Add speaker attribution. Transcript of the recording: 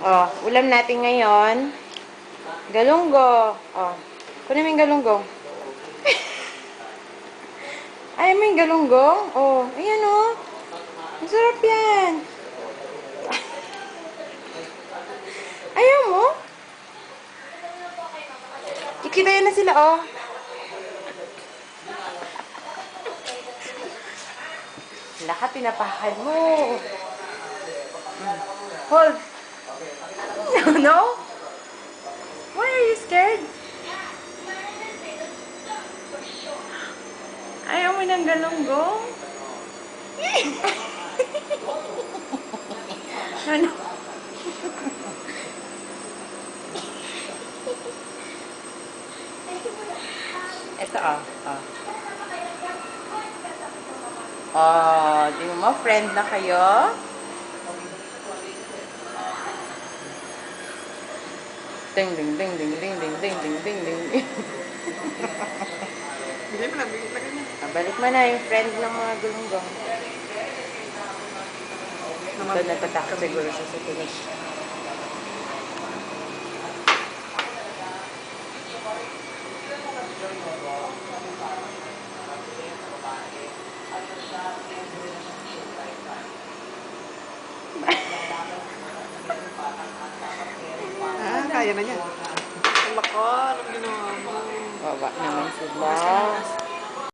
Speaker 1: Oh, ulam natin ngayon. Galunggo. Oh, kunin mo yung galunggo. Ayaw mo yung galunggo? Oh, ayan oh. Ang sarap yan. Ayaw mo? Ikitayan na sila oh. Laka, tinapakan mo. Hold. No? Why are you scared? Ayaw mo ng galunggong? Ano? Ito ah. Oh, di mo friend na kayo? Ding ding ding ding ding ding ding ding ding ding.
Speaker 2: Hindi mo na, bigyan lagay mo.
Speaker 1: Balik mo na yung friend ng mga gulunggong. Ito natatakot siguro siya sa tulos.
Speaker 2: Kaya na niya. Ang lako, anong ginawa mo?
Speaker 1: Baba naman sila.